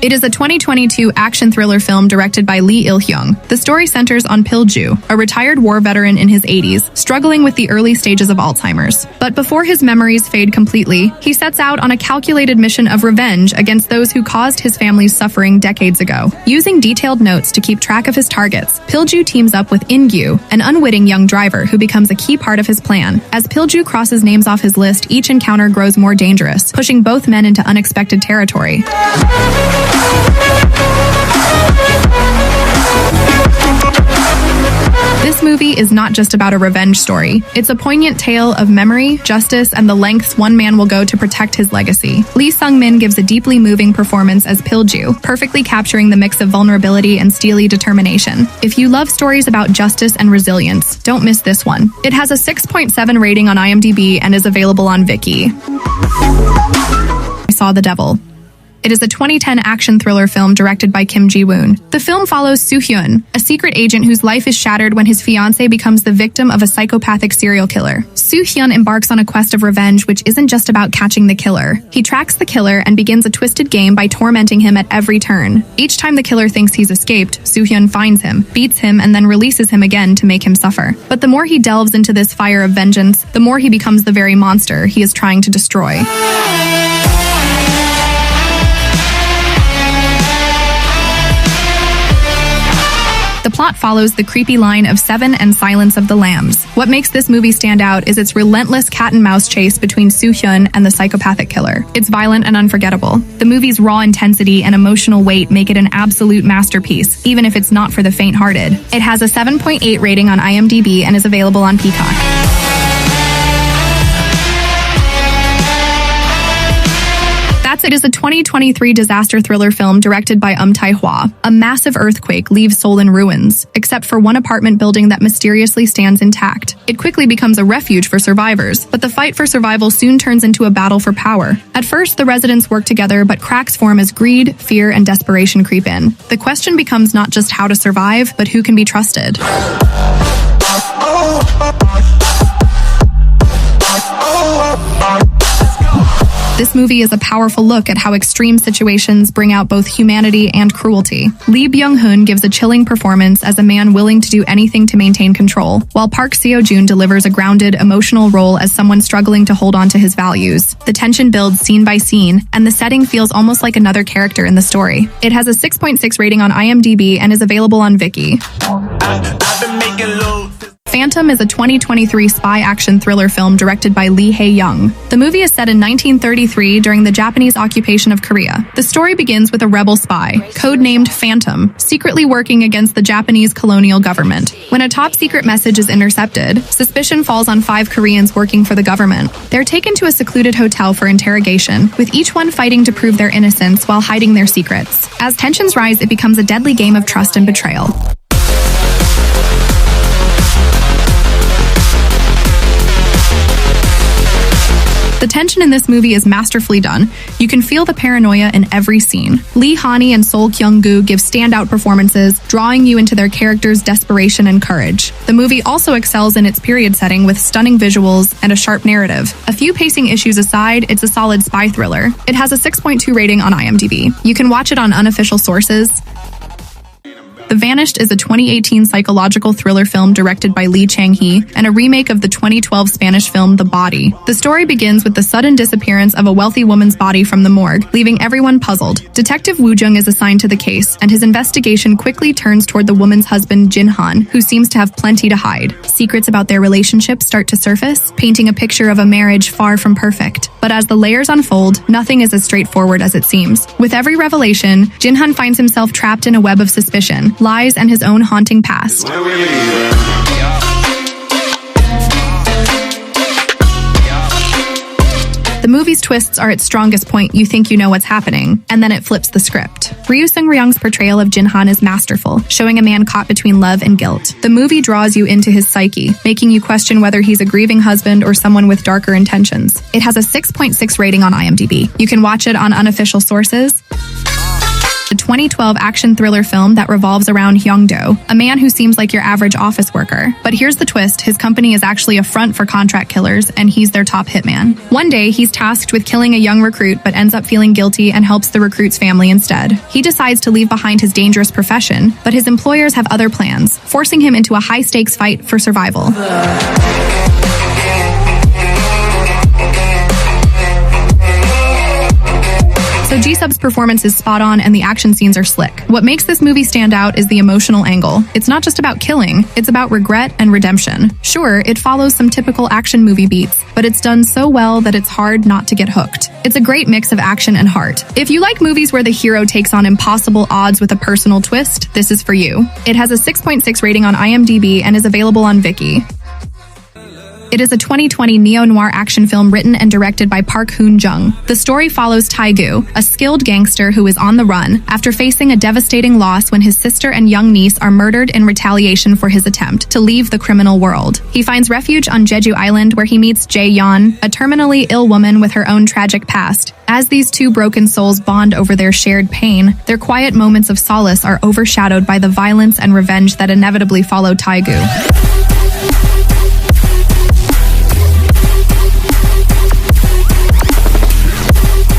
It is a 2022 action thriller film directed by Lee Il-hyung. The story centers on Pil-ju, a retired war veteran in his 80s, struggling with the early stages of Alzheimer's. But before his memories fade completely, he sets out on a calculated mission of revenge against those who caused his family's suffering decades ago. Using detailed notes to keep track of his targets, Pil-ju teams up with In-gyu, an unwitting young driver who becomes a key part of his plan. As Pil-ju crosses names off his list, each encounter grows more dangerous, pushing both men into unexpected territory. This movie is not just about a revenge story. It's a poignant tale of memory, justice, and the lengths one man will go to protect his legacy. Lee Sung-min gives a deeply moving performance as Pil-ju, perfectly capturing the mix of vulnerability and steely determination. If you love stories about justice and resilience, don't miss this one. It has a 6.7 rating on IMDb and is available on Viki. I Saw the Devil. It is a 2010 action thriller film directed by Kim Ji-woon. The film follows Soo-hyun, a secret agent whose life is shattered when his fiancée becomes the victim of a psychopathic serial killer. Soo-hyun embarks on a quest of revenge which isn't just about catching the killer. He tracks the killer and begins a twisted game by tormenting him at every turn. Each time the killer thinks he's escaped, Soo-hyun finds him, beats him, and then releases him again to make him suffer. But the more he delves into this fire of vengeance, the more he becomes the very monster he is trying to destroy. The plot follows the creepy line of Seven and Silence of the Lambs. What makes this movie stand out is its relentless cat-and-mouse chase between Soo-hyun and the psychopathic killer. It's violent and unforgettable. The movie's raw intensity and emotional weight make it an absolute masterpiece, even if it's not for the faint-hearted. It has a 7.8 rating on IMDb and is available on Peacock. It is a 2023 disaster thriller film directed by Tai-hwa. A massive earthquake leaves Seoul in ruins, except for one apartment building that mysteriously stands intact. It quickly becomes a refuge for survivors, but the fight for survival soon turns into a battle for power. At first, the residents work together, but cracks form as greed, fear, and desperation creep in. The question becomes not just how to survive, but who can be trusted. This movie is a powerful look at how extreme situations bring out both humanity and cruelty. Lee Byung-hun gives a chilling performance as a man willing to do anything to maintain control, while Park Seo-joon delivers a grounded, emotional role as someone struggling to hold on to his values. The tension builds scene by scene, and the setting feels almost like another character in the story. It has a 6.6 rating on IMDb and is available on Viki. Phantom is a 2023 spy action thriller film directed by Lee Hae-young. The movie is set in 1933 during the Japanese occupation of Korea. The story begins with a rebel spy, codenamed Phantom, secretly working against the Japanese colonial government. When a top-secret message is intercepted, suspicion falls on 5 Koreans working for the government. They're taken to a secluded hotel for interrogation, with each one fighting to prove their innocence while hiding their secrets. As tensions rise, it becomes a deadly game of trust and betrayal. The tension in this movie is masterfully done. You can feel the paranoia in every scene. Lee Han-hee and Sol Kyung-gu give standout performances, drawing you into their characters' desperation and courage. The movie also excels in its period setting with stunning visuals and a sharp narrative. A few pacing issues aside, it's a solid spy thriller. It has a 6.2 rating on IMDb. You can watch it on unofficial sources. The Vanished is a 2018 psychological thriller film directed by Lee Chang-hee and a remake of the 2012 Spanish film The Body. The story begins with the sudden disappearance of a wealthy woman's body from the morgue, leaving everyone puzzled. Detective Woo Jung is assigned to the case, and his investigation quickly turns toward the woman's husband Jin-han, who seems to have plenty to hide. Secrets about their relationship start to surface, painting a picture of a marriage far from perfect. But as the layers unfold, nothing is as straightforward as it seems. With every revelation, Jin-han finds himself trapped in a web of suspicion, lies, and his own haunting past. The movie's twists are its strongest point. You think you know what's happening, and then it flips the script. Ryu Seung-ryung's portrayal of Jin-han is masterful, showing a man caught between love and guilt. The movie draws you into his psyche, making you question whether he's a grieving husband or someone with darker intentions. It has a 6.6 rating on IMDb. You can watch it on unofficial sources. The 2012 action thriller film that revolves around Hyung-do, a man who seems like your average office worker. But here's the twist, his company is actually a front for contract killers, and he's their top hitman. One day, he's tasked with killing a young recruit but ends up feeling guilty and helps the recruit's family instead. He decides to leave behind his dangerous profession, but his employers have other plans, forcing him into a high-stakes fight for survival. So Ji-sub's performance is spot on and the action scenes are slick. What makes this movie stand out is the emotional angle. It's not just about killing, it's about regret and redemption. Sure, it follows some typical action movie beats, but it's done so well that it's hard not to get hooked. It's a great mix of action and heart. If you like movies where the hero takes on impossible odds with a personal twist, this is for you. It has a 6.6 rating on IMDb and is available on Viki. It is a 2020 neo-noir action film written and directed by Park Hoon-jung. The story follows Tae-gu, a skilled gangster who is on the run after facing a devastating loss when his sister and young niece are murdered in retaliation for his attempt to leave the criminal world. He finds refuge on Jeju Island where he meets Jae-yeon, a terminally ill woman with her own tragic past. As these two broken souls bond over their shared pain, their quiet moments of solace are overshadowed by the violence and revenge that inevitably follow Tae-gu.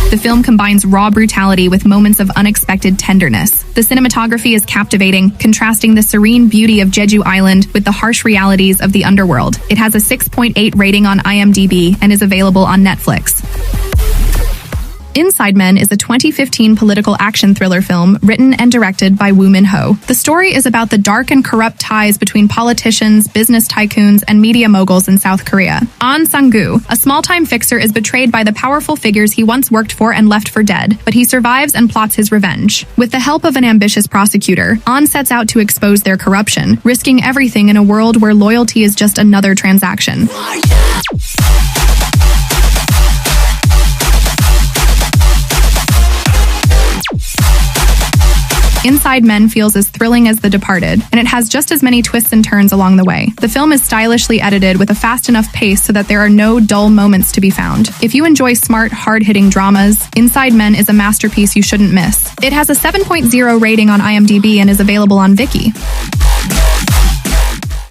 The film combines raw brutality with moments of unexpected tenderness. The cinematography is captivating, contrasting the serene beauty of Jeju Island with the harsh realities of the underworld. It has a 6.8 rating on IMDb and is available on Netflix. Inside Men is a 2015 political action thriller film written and directed by Woo Min-ho. The story is about the dark and corrupt ties between politicians, business tycoons, and media moguls in South Korea. An Sang-gu, a small-time fixer, is betrayed by the powerful figures he once worked for and left for dead, but he survives and plots his revenge. With the help of an ambitious prosecutor, An sets out to expose their corruption, risking everything in a world where loyalty is just another transaction. Inside Men feels as thrilling as The Departed, and it has just as many twists and turns along the way. The film is stylishly edited with a fast enough pace so that there are no dull moments to be found. If you enjoy smart, hard-hitting dramas, Inside Men is a masterpiece you shouldn't miss. It has a 7.0 rating on IMDb and is available on Viki.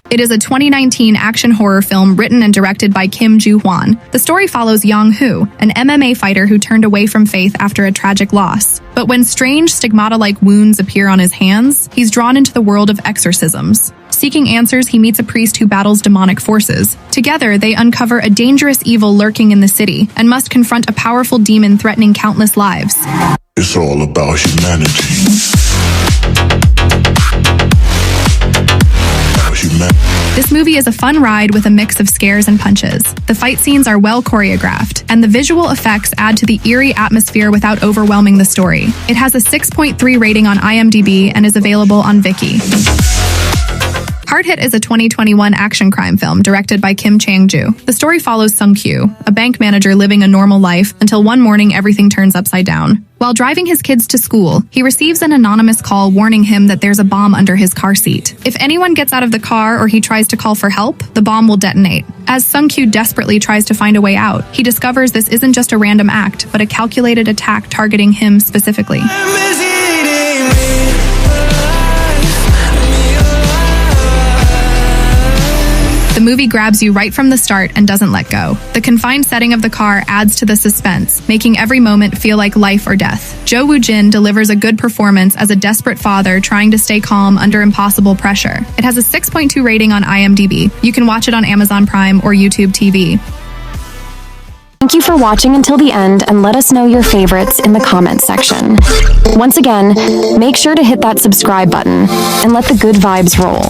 It is a 2019 action horror film written and directed by Kim Joo-hwan. The story follows Yong-hoo, an MMA fighter who turned away from faith after a tragic loss. But when strange, stigmata-like wounds appear on his hands, he's drawn into the world of exorcisms. Seeking answers, he meets a priest who battles demonic forces. Together, they uncover a dangerous evil lurking in the city and must confront a powerful demon threatening countless lives. It's all about humanity. This movie is a fun ride with a mix of scares and punches. The fight scenes are well choreographed, and the visual effects add to the eerie atmosphere without overwhelming the story. It has a 6.3 rating on IMDb and is available on Viki. Hard Hit is a 2021 action crime film directed by Kim Chang-joo. The story follows Sung-kyu, a bank manager living a normal life until one morning everything turns upside down. While driving his kids to school, he receives an anonymous call warning him that there's a bomb under his car seat. If anyone gets out of the car or he tries to call for help, the bomb will detonate. As Sung-kyu desperately tries to find a way out, he discovers this isn't just a random act, but a calculated attack targeting him specifically. The movie grabs you right from the start and doesn't let go. The confined setting of the car adds to the suspense, making every moment feel like life or death. Jo Woo-jin delivers a good performance as a desperate father trying to stay calm under impossible pressure. It has a 6.2 rating on IMDb. You can watch it on Amazon Prime or YouTube TV. Thank you for watching until the end and let us know your favorites in the comments section. Once again, make sure to hit that subscribe button and let the good vibes roll.